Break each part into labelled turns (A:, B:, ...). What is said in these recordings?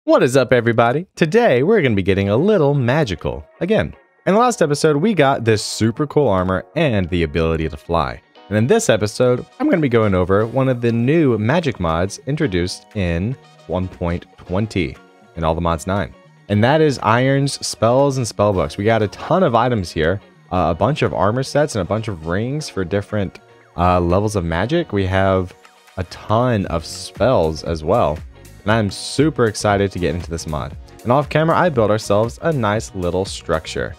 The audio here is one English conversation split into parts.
A: What is up, everybody? Today we're going to be getting a little magical again. In the last episode, we got this super cool armor and the ability to fly. And in this episode, I'm going to be going over one of the new magic mods introduced in 1.20 in all the mods 9. And that is Iron's spells and spellbooks. We got a ton of items here, a bunch of armor sets and a bunch of rings for different levels of magic. We have a ton of spells as well. And I'm super excited to get into this mod. And off camera, I built ourselves a nice little structure.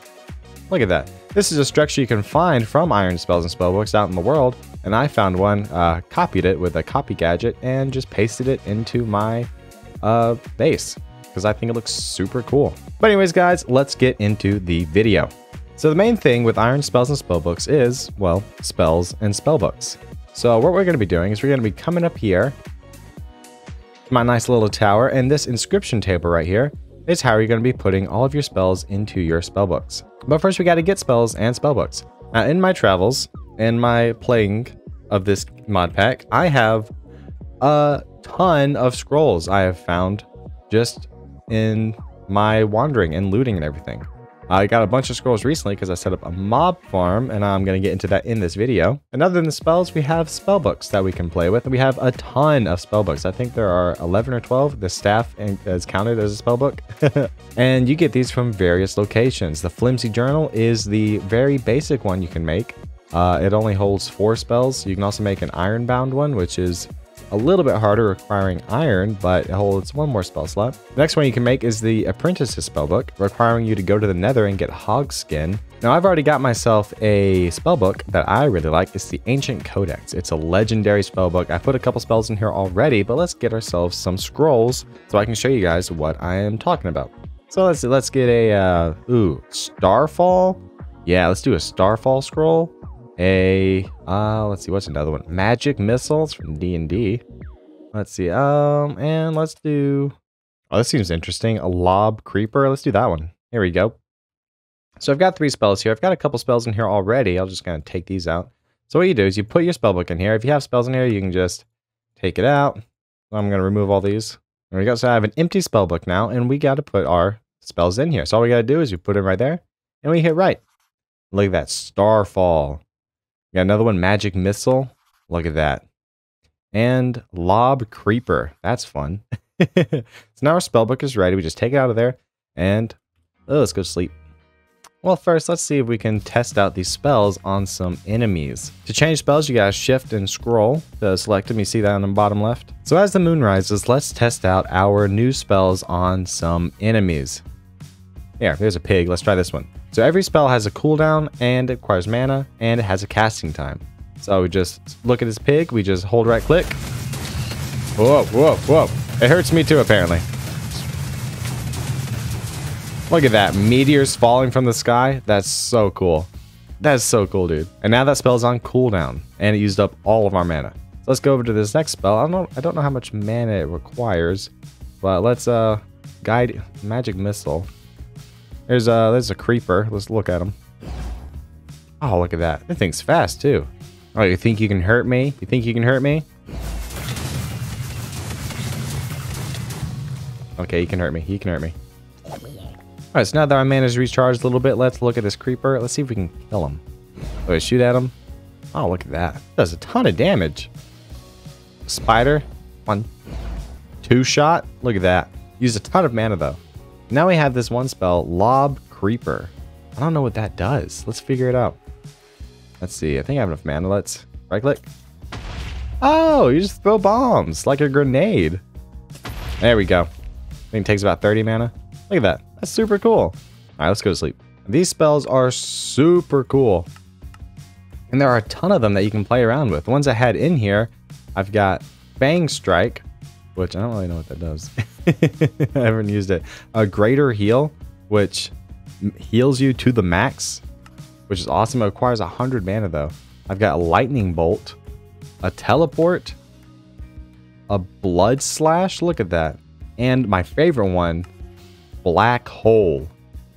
A: Look at that. This is a structure you can find from Iron spells and spellbooks out in the world. And I found one, copied it with a copy gadget, and just pasted it into my base, because I think it looks super cool. But anyways, guys, let's get into the video. So the main thing with Iron spells and spellbooks is, well, spells and spellbooks. So what we're going to be doing is we're going to be coming up here, my nice little tower, and this inscription table right here is how you're going to be putting all of your spells into your spellbooks. But first we got to get spells and spellbooks. Now in my travels and my playing of this mod pack, I have a ton of scrolls I have found just in my wandering and looting and everything. I got a bunch of scrolls recently because I set up a mob farm, and I'm going to get into that in this video. And other than the spells, we have spellbooks that we can play with. And we have a ton of spellbooks. I think there are 11 or 12. The staff is counted as a spellbook. And you get these from various locations. The Flimsy Journal is the very basic one you can make. It only holds 4 spells. You can also make an iron-bound one, which is a little bit harder, requiring iron, but it holds 1 more spell slot. The next one you can make is the Apprentice's Spellbook, requiring you to go to the Nether and get hog skin. Now, I've already got myself a spellbook that I really like. It's the Ancient Codex. It's a legendary spellbook. I put a couple spells in here already, but let's get ourselves some scrolls so I can show you guys what I am talking about. So let's get a Starfall. Yeah, let's do a Starfall scroll. Let's see, what's another one? Magic missiles from D&D. Let's see, and let's do, this seems interesting. A lob creeper. Let's do that one. Here we go. So I've got 3 spells here. I've got a couple spells in here already. I'll just kind of take these out. So what you do is you put your spellbook in here. If you have spells in here, you can just take it out. I'm going to remove all these. There we go. So I have an empty spellbook now, and we got to put our spells in here. So all we got to do is you put it right there, and we hit right. Look at that, Starfall. Got another one, Magic Missile. Look at that. And Lob Creeper. That's fun. So now our spellbook is ready. We just take it out of there and let's go to sleep. Well, first, let's see if we can test out these spells on some enemies. To change spells, you gotta shift and scroll to select them. You see that on the bottom left. So as the moon rises, let's test out our new spells on some enemies. Here, there's a pig. Let's try this one. So every spell has a cooldown, and it requires mana, and it has a casting time. So we just look at this pig, we just hold right click. Whoa, whoa, whoa. It hurts me too, apparently. Look at that, meteors falling from the sky. That's so cool. That's so cool, dude. And now that spell's on cooldown, and it used up all of our mana. So let's go over to this next spell. I don't know how much mana it requires, but let's guide Magic Missile. There's a creeper. Let's look at him. Oh, look at that. That thing's fast, too. Oh, you think you can hurt me? You think you can hurt me? Okay, he can hurt me. He can hurt me. Alright, so now that our mana's recharged a little bit, let's look at this creeper. Let's see if we can kill him. Oh, shoot at him. Oh, look at that. Does a ton of damage. Spider. 1, 2 shot. Look at that. Used a ton of mana, though. Now we have this one spell, Lob Creeper. I don't know what that does. Let's figure it out. Let's see. I think I have enough mana. Let's right click. Oh, you just throw bombs like a grenade. There we go. I think it takes about 30 mana. Look at that. That's super cool. All right, let's go to sleep. These spells are super cool. And there are a ton of them that you can play around with. The ones I had in here, I've got Fang Strike, which I don't really know what that does. I haven't used it. A Greater Heal, which heals you to the max, which is awesome. It requires 100 mana, though. I've got a Lightning Bolt, a Teleport, a Blood Slash. Look at that. And my favorite one, Black Hole.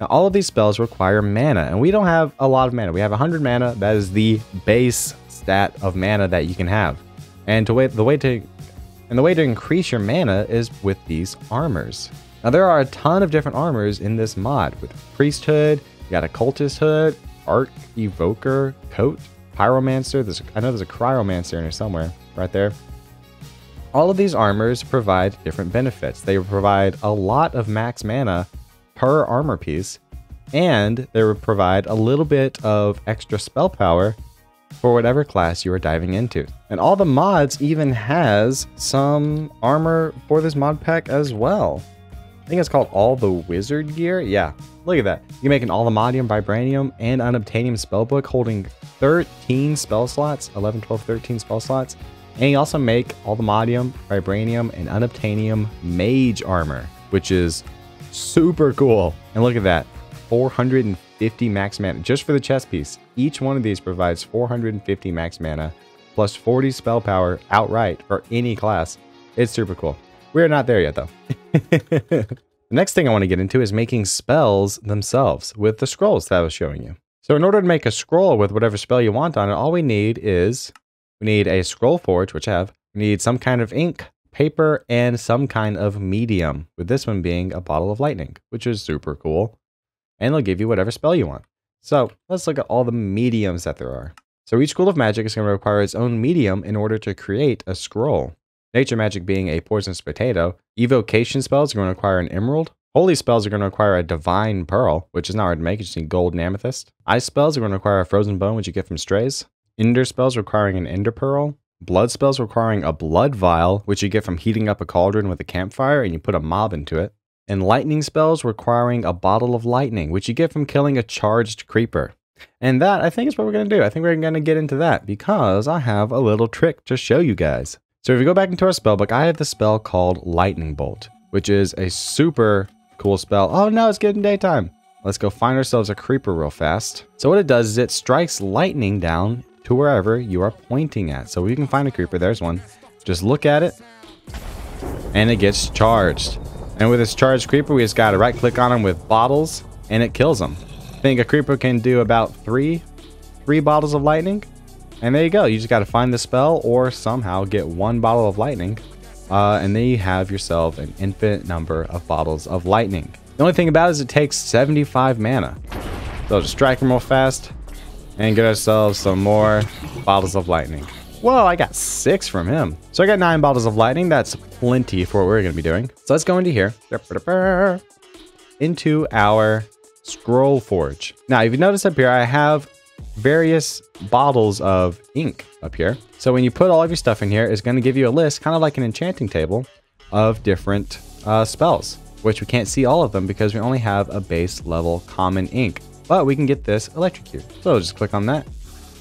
A: Now, all of these spells require mana, and we don't have a lot of mana. We have 100 mana. That is the base stat of mana that you can have. And the way to increase your mana is with these armors. Now there are a ton of different armors in this mod with priesthood, you got a cultist hood, arc evoker coat, pyromancer. I know there's a cryomancer in here somewhere right there. All of these armors provide different benefits. They provide a lot of max mana per armor piece, and they would provide a little bit of extra spell power for whatever class you are diving into. And all the mods even has some armor for this mod pack as well. I think it's called All the Wizard Gear. Yeah, look at that. You can make an Allthemodium, Vibranium, and Unobtainium spellbook holding 13 spell slots, 11, 12, 13 spell slots. And you also make Allthemodium, Vibranium, and Unobtainium mage armor, which is super cool. And look at that, 450 max mana just for the chest piece. Each one of these provides 450 max mana plus 40 spell power outright for any class. It's super cool. We're not there yet though. The next thing I want to get into is making spells themselves with the scrolls that I was showing you. So in order to make a scroll with whatever spell you want on it, all we need is a scroll forge, which I have. We need some kind of ink, paper, and some kind of medium, with this one being a bottle of lightning, which is super cool. And it'll give you whatever spell you want. So let's look at all the mediums that there are. So each school of magic is going to require its own medium in order to create a scroll. Nature magic being a poisonous potato. Evocation spells are going to require an emerald. Holy spells are going to require a divine pearl, which is not hard to make. You just need gold and amethyst. Ice spells are going to require a frozen bone, which you get from strays. Ender spells requiring an ender pearl. Blood spells requiring a blood vial, which you get from heating up a cauldron with a campfire and you put a mob into it. And lightning spells requiring a bottle of lightning, which you get from killing a charged creeper. And that, I think, is what we're going to do. I think we're going to get into that because I have a little trick to show you guys. So if you go back into our spellbook, I have the spell called Lightning Bolt, which is a super cool spell. Oh no, it's getting daytime. Let's go find ourselves a creeper real fast. So what it does is it strikes lightning down to wherever you are pointing at. So you can find a creeper, there's one. Just look at it and it gets charged. And with this charged creeper, we just got to right click on him with bottles and it kills him. I think a creeper can do about three bottles of lightning. And there you go. You just got to find the spell or somehow get one bottle of lightning. And then you have yourself an infinite number of bottles of lightning. The only thing about it is it takes 75 mana. So just strike him real fast and get ourselves some more bottles of lightning. Whoa, I got 6 from him. So I got 9 bottles of lightning. That's plenty for what we're going to be doing. So let's go into here. Into our scroll forge. Now, if you notice up here, I have various bottles of ink up here. So when you put all of your stuff in here, it's going to give you a list, kind of like an enchanting table, of different spells, which we can't see all of them because we only have a base level common ink. But we can get this electrocute. So just click on that.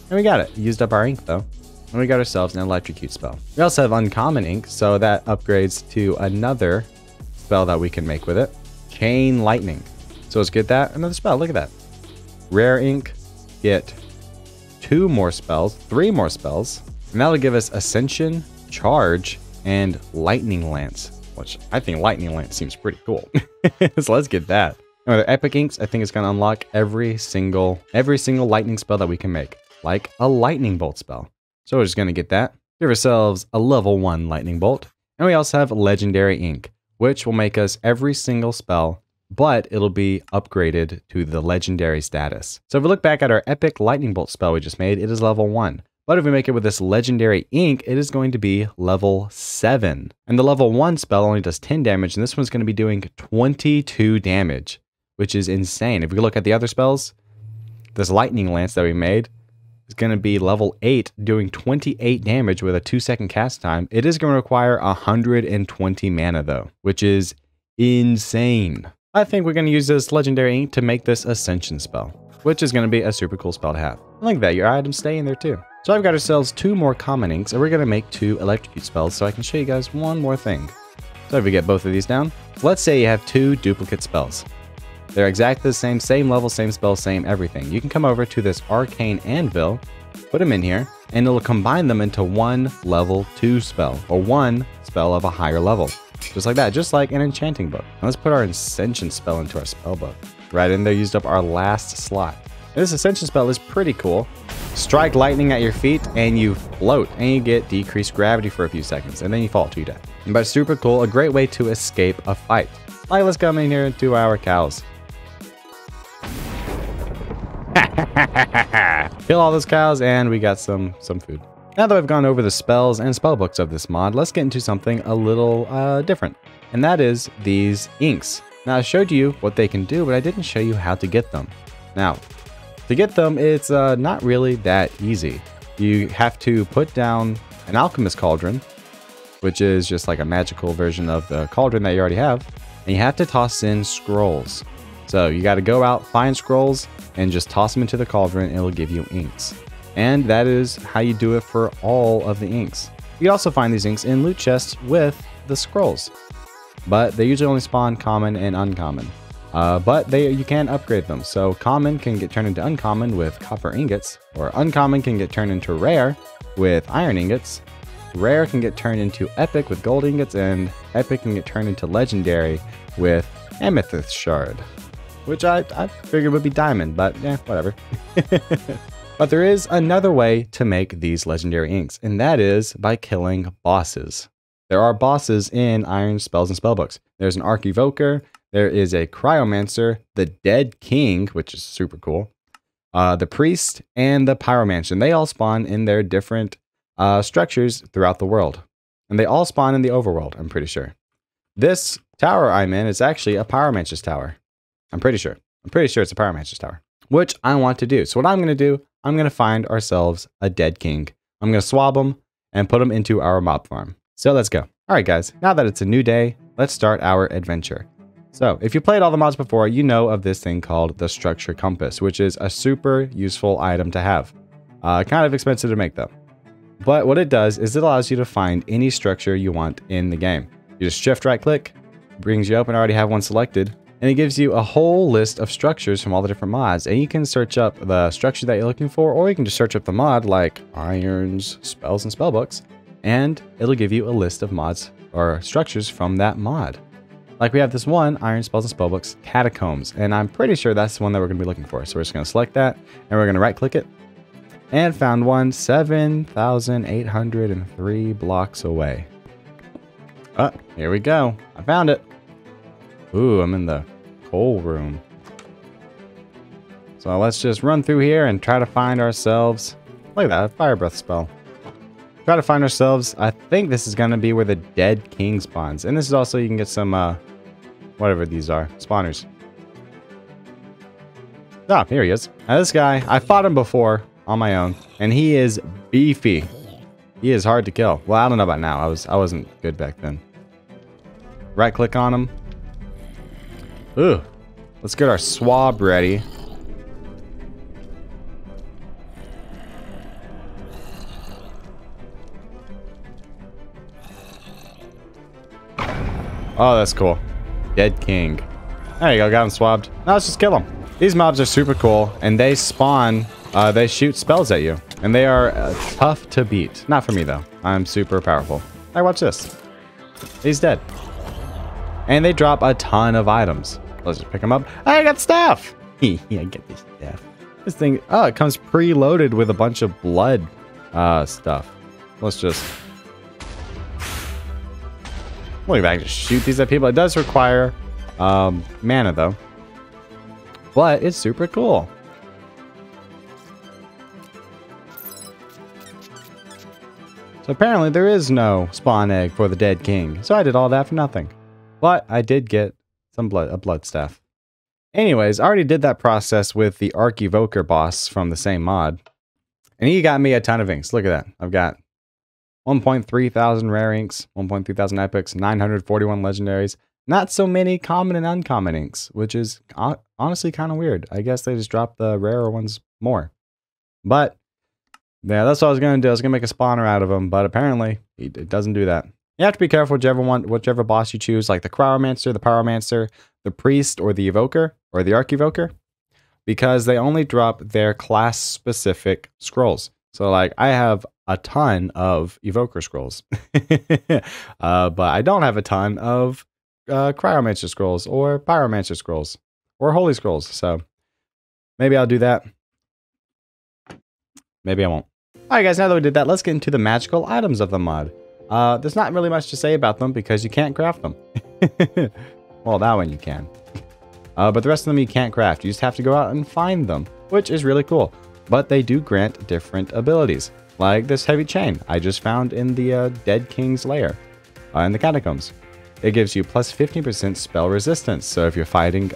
A: And we got it. Used up our ink though. And we got ourselves an electrocute spell. We also have uncommon ink, so that upgrades to another spell that we can make with it. Chain lightning. So let's get that. Another spell. Look at that. Rare ink. Get 2 more spells, 3 more spells, and that'll give us Ascension, Charge, and Lightning Lance, which I think Lightning Lance seems pretty cool. So let's get that. Now, the Epic Inks, I think it's going to unlock every single lightning spell that we can make, like a Lightning Bolt spell. So we're just going to get that. Give ourselves a level 1 Lightning Bolt. And we also have Legendary Ink, which will make us every single spell, but it'll be upgraded to the legendary status. So if we look back at our epic lightning bolt spell we just made, it is level 1. But if we make it with this legendary ink, it is going to be level 7. And the level 1 spell only does 10 damage, and this one's going to be doing 22 damage, which is insane. If we look at the other spells, this lightning lance that we made is going to be level 8, doing 28 damage with a 2-second cast time. It is going to require 120 mana though, which is insane. I think we're going to use this legendary ink to make this ascension spell, which is going to be a super cool spell to have. I like that, your items stay in there too. So I've got ourselves 2 more common inks, and we're going to make 2 electrocute spells so I can show you guys one more thing. So if we get both of these down, let's say you have 2 duplicate spells. They're exactly the same level, same spell, same everything. You can come over to this arcane anvil, put them in here, and it'll combine them into one level 2 spell, or one spell of a higher level. Just like that, just like an enchanting book. Now let's put our ascension spell into our spell book. Right in there, used up our last slot. And this ascension spell is pretty cool. Strike lightning at your feet and you float, and you get decreased gravity for a few seconds, and then you fall to your death. But super cool, a great way to escape a fight. Like, let's come in here to our cows. Kill all those cows, and we got some food. Now that we've gone over the spells and spellbooks of this mod, let's get into something a little different. And that is these inks. Now, I showed you what they can do, but I didn't show you how to get them. Now, to get them, it's not really that easy. You have to put down an alchemist cauldron, which is just like a magical version of the cauldron that you already have. And you have to toss in scrolls. So you got to go out, find scrolls, and just toss them into the cauldron, and it'll give you inks. And that is how you do it for all of the inks. You also find these inks in loot chests with the scrolls. But they usually only spawn common and uncommon. But you can upgrade them. So common can get turned into uncommon with copper ingots, or uncommon can get turned into rare with iron ingots. Rare can get turned into epic with gold ingots, and epic can get turned into legendary with amethyst shard, which I figured would be diamond, but yeah, whatever. But there is another way to make these legendary inks, and that is by killing bosses. There are bosses in Iron Spells and Spellbooks. There's an Arch-Evoker, there is a Cryomancer, the Dead King, which is super cool, the Priest, and the Pyromancer. And they all spawn in their different structures throughout the world. And they all spawn in the overworld, I'm pretty sure. This tower I'm in is actually a Pyromancer's tower. I'm pretty sure. I'm pretty sure it's a Pyromancer's tower, which I want to do. So what I'm going to do, I'm going to find ourselves a Dead King. I'm going to swab him and put him into our mob farm. So let's go. All right, guys, now that it's a new day, let's start our adventure. So if you played all the mods before, you know of this thing called the Structure Compass, which is a super useful item to have. Kind of expensive to make though. But what it does is it allows you to find any structure you want in the game. You just shift right click, brings you up, and I already have one selected. And it gives you a whole list of structures from all the different mods. And you can search up the structure that you're looking for, or you can just search up the mod like Irons, Spells, and Spellbooks. And it'll give you a list of mods or structures from that mod. Like we have this one, Iron Spells and Spellbooks, Catacombs. And I'm pretty sure that's the one that we're going to be looking for. So we're just going to select that, and we're going to right click it. And found one 7,803 blocks away. Oh, here we go. I found it. Ooh, I'm in the coal room. So let's just run through here and try to find ourselves... Look at that, a fire breath spell. Try to find ourselves... I think this is going to be where the Dead King spawns. And this is also, you can get some, whatever these are, spawners. Ah, here he is. Now this guy, I fought him before on my own, and he is beefy. He is hard to kill. Well, I don't know about now. I wasn't good back then. Right click on him. Ooh, let's get our swab ready. Oh, that's cool. Dead King. There you go, got him swabbed. Now let's just kill him. These mobs are super cool, and they spawn, they shoot spells at you. And they are tough to beat. Not for me, though. I'm super powerful. Hey, watch this. He's dead. And they drop a ton of items. Let's just pick them up. I got staff! Yeah, get this staff. This thing, oh, it comes preloaded with a bunch of blood stuff. Let's just... Look at that, I can just shoot these at people. It does require mana, though. But it's super cool. So apparently there is no spawn egg for the Dead King. So I did all that for nothing. But I did get some a blood staff. Anyways, I already did that process with the Arch-Evoker boss from the same mod. And he got me a ton of inks. Look at that. I've got 1.3 thousand rare inks, 1.3 thousand epics, 941 legendaries. Not so many common and uncommon inks, which is honestly kind of weird. I guess they just dropped the rarer ones more. But yeah, that's what I was going to do. I was going to make a spawner out of them, but apparently it doesn't do that. You have to be careful whichever boss you choose, like the Cryomancer, the Pyromancer, the Priest, or the Evoker, or the Arch-Evoker, because they only drop their class-specific scrolls. So, like, I have a ton of Evoker scrolls, but I don't have a ton of Cryomancer scrolls, or Pyromancer scrolls, or Holy Scrolls. So, maybe I'll do that. Maybe I won't. Alright guys, now that we did that, let's get into the magical items of the mod. There's not really much to say about them because you can't craft them. Well, that one you can. But the rest of them you can't craft. You just have to go out and find them, which is really cool. But they do grant different abilities, like this heavy chain I just found in the Dead King's lair in the catacombs. It gives you plus 15% spell resistance. So if you're fighting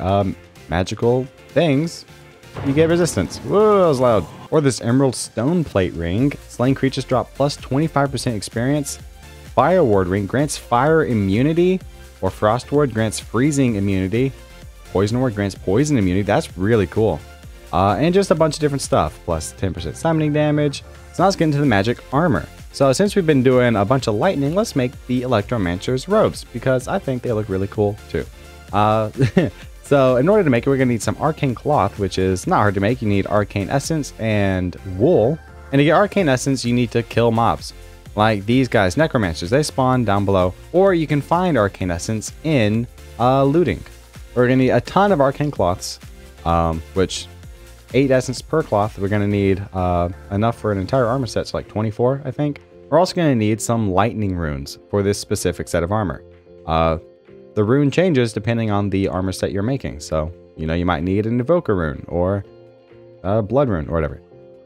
A: magical things, you get resistance. Whoa, that was loud. Or this emerald stone plate ring. Slain creatures drop plus 25% experience. Fire ward ring grants fire immunity. Or frost ward grants freezing immunity. Poison ward grants poison immunity. That's really cool. And just a bunch of different stuff. Plus 10% summoning damage. So now let's get into the magic armor. So since we've been doing a bunch of lightning, let's make the Electromancer's robes, because I think they look really cool too. So in order to make it, we're going to need some arcane cloth, which is not hard to make. You need arcane essence and wool. And to get arcane essence, you need to kill mobs. Like these guys, necromancers, they spawn down below. Or you can find arcane essence in looting. We're going to need a ton of arcane cloths, which 8 essence per cloth. We're going to need enough for an entire armor set, so like 24, I think. We're also going to need some lightning runes for this specific set of armor. The rune changes depending on the armor set you're making. So, you know, you might need an evoker rune or a blood rune or whatever.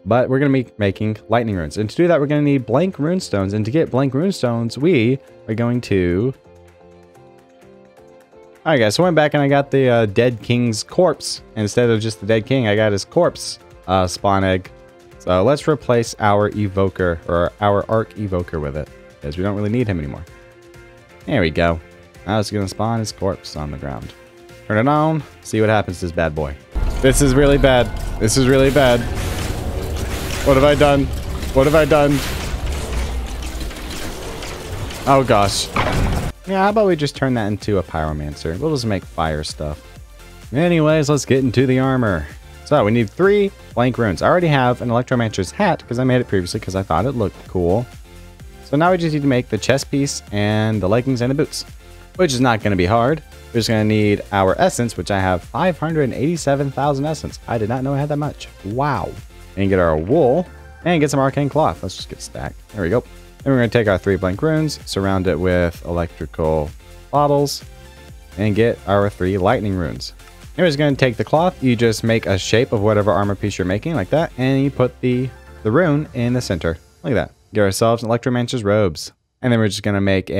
A: But we're going to be making lightning runes. And to do that, we're going to need blank rune stones. And to get blank rune stones, we are going to... Alright guys, so I went back and I got the Dead King's corpse. Instead of just the Dead King, I got his corpse spawn egg. So let's replace our evoker, or our arc evoker with it, because we don't really need him anymore. There we go. Now it's going to spawn his corpse on the ground. Turn it on, see what happens to this bad boy. This is really bad. This is really bad. What have I done? What have I done? Oh gosh. Yeah, how about we just turn that into a pyromancer? We'll just make fire stuff. Anyways, let's get into the armor. So we need 3 blank runes. I already have an Electromancer's hat because I made it previously because I thought it looked cool. So now we just need to make the chest piece and the leggings and the boots, which is not going to be hard. We're just going to need our essence, which I have 587,000 essence. I did not know I had that much. Wow. And get our wool and get some arcane cloth. Let's just get stacked. There we go. Then we're going to take our 3 blank runes, surround it with electrical bottles, and get our 3 lightning runes. And we're just going to take the cloth. You just make a shape of whatever armor piece you're making like that, and you put the rune in the center. Look at that. Get ourselves an Electromancer's robes. And then we're just going to make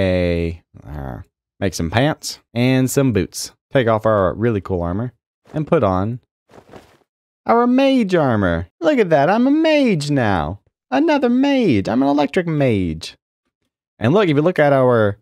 A: make some pants and some boots. Take off our really cool armor and put on our mage armor. Look at that. I'm a mage now. Another mage. I'm an electric mage. And look, if you look at our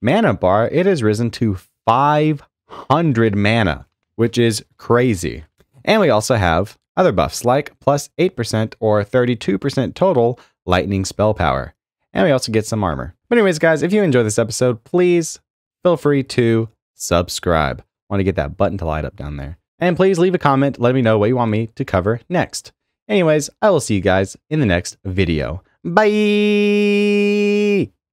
A: mana bar, it has risen to 500 mana, which is crazy. And we also have other buffs like plus 8% or 32% total lightning spell power. And we also get some armor. But anyways, guys, if you enjoyed this episode, please feel free to subscribe. I want to get that button to light up down there. And please leave a comment. Let me know what you want me to cover next. Anyways, I will see you guys in the next video. Bye!